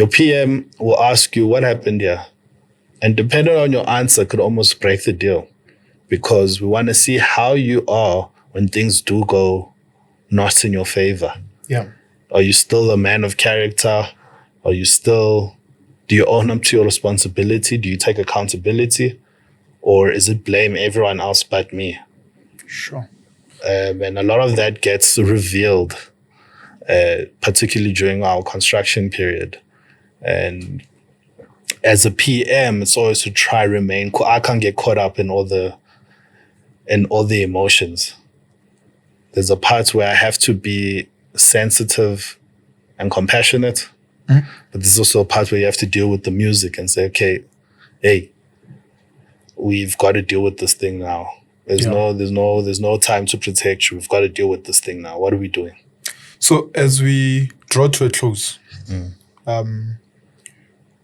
Your PM will ask you what happened here. And depending on your answer could almost break the deal, because we want to see how you are when things do go not in your favor. Yeah. Are you still a man of character? Do you own up to your responsibility? Do you take accountability? Or is it blame everyone else but me? Sure. And a lot of that gets revealed, particularly during our construction period. And as a PM, it's always to try remain. I can't get caught up in all the emotions. There's a part where I have to be sensitive and compassionate, but there's also a part where you have to deal with the music and say, okay, hey, we've got to deal with this thing now. There's no time to protect you. We've got to deal with this thing now. What are we doing? So as we draw to a close,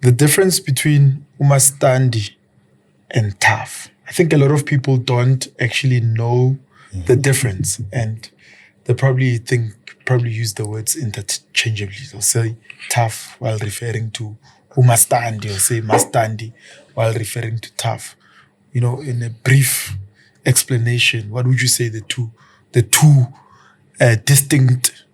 the difference between umastandi and TUHF, I think a lot of people don't actually know the difference, and they probably use the words interchangeably. They'll say TUHF while referring to umastandi, or say mastandi while referring to TUHF. You know, in a brief explanation, what would you say the two distinct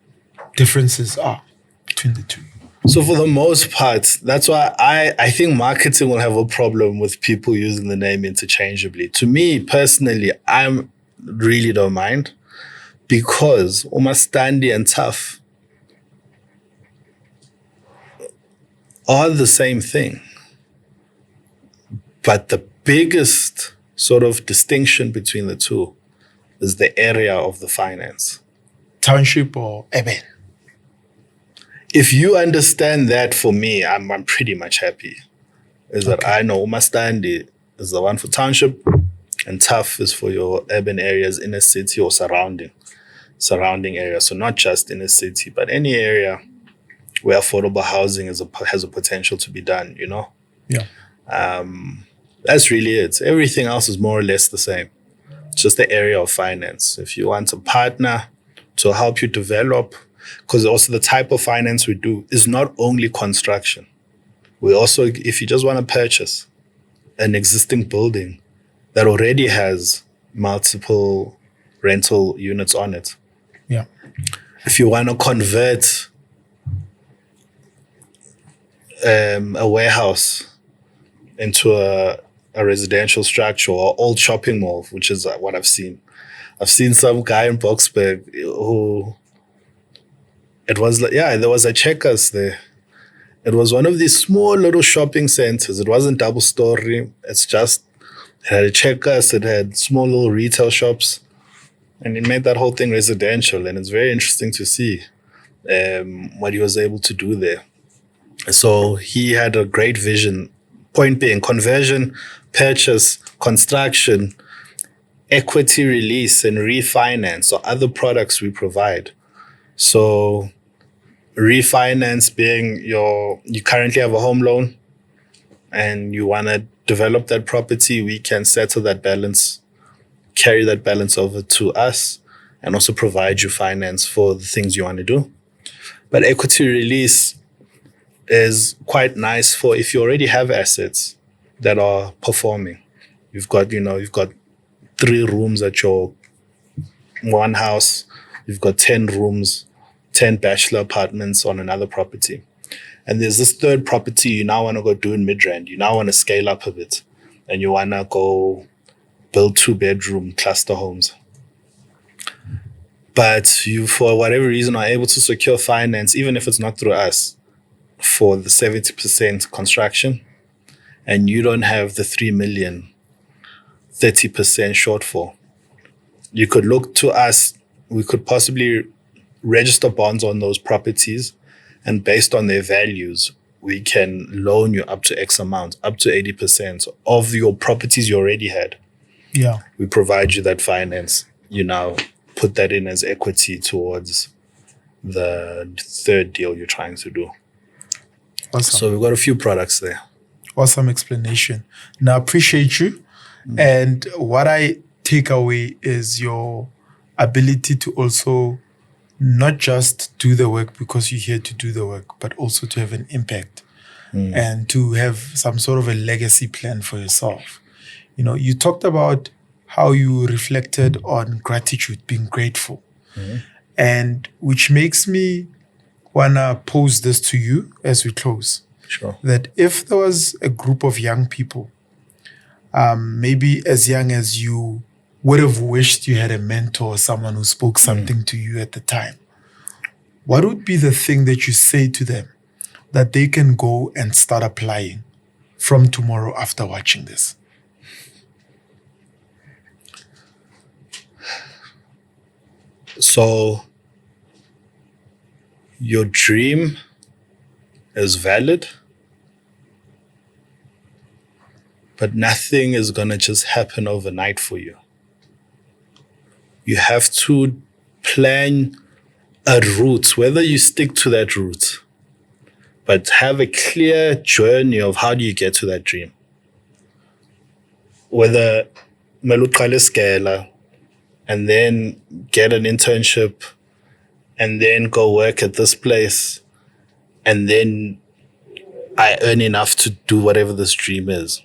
differences are between the two? So for the most part, that's why I think marketing will have a problem with people using the name interchangeably. To me personally, I really don't mind, because umastandi and TUHF are the same thing. But the biggest sort of distinction between the two is the area of the finance. Township or urban? If you understand that, for me, I'm pretty much happy. That I know umastandi is the one for township, and TUHF is for your urban areas, inner city or surrounding areas. So not just inner city, but any area where affordable housing has a potential to be done, you know? Yeah. That's really it. Everything else is more or less the same. It's just the area of finance. If you want a partner to help you develop, because also the type of finance we do is not only construction. We also, if you just want to purchase an existing building that already has multiple rental units on it. Yeah. If you want to convert a warehouse into a residential structure or old shopping mall, which is what I've seen. I've seen some guy in Boksburg who, it was like, there was a Checkers there. It was one of these small little shopping centers. It wasn't double story. It had a Checkers. It had small little retail shops. And it made that whole thing residential. And it's very interesting to see what he was able to do there. So he had a great vision. Point being, conversion, purchase, construction, equity release, and refinance, or other products we provide. So refinance being you currently have a home loan and you want to develop that property, we can settle that balance, carry that balance over to us, and also provide you finance for the things you want to do. But equity release is quite nice for if you already have assets that are performing. You've got 3 rooms at your one house. You've got 10 rooms, 10 bachelor apartments on another property. And there's this third property you now want to go do in Midrand. You now want to scale up a bit and you want to go build 2-bedroom cluster homes. But you, for whatever reason, are able to secure finance, even if it's not through us, for the 70% construction, and you don't have the 3 million, 30% shortfall. You could look to us. We could possibly register bonds on those properties, and based on their values, we can loan you up to X amount, up to 80% of your properties you already had. Yeah. We provide you that finance. You now put that in as equity towards the third deal you're trying to do. Awesome. So we've got a few products there. Awesome explanation. Now, I appreciate you. And what I take away is your ability to also not just do the work because you're here to do the work, but also to have an impact and to have some sort of a legacy plan for yourself. You know, you talked about how you reflected on gratitude, being grateful, and which makes me want to pose this to you as we close. Sure. That if there was a group of young people, maybe as young as you would have wished you had a mentor or someone who spoke something to you at the time, what would be the thing that you say to them that they can go and start applying from tomorrow after watching this? So, your dream is valid, but nothing is going to just happen overnight for you. You have to plan a route, whether you stick to that route, but have a clear journey of how do you get to that dream. Whether meluqale skela and then get an internship and then go work at this place and then I earn enough to do whatever this dream is.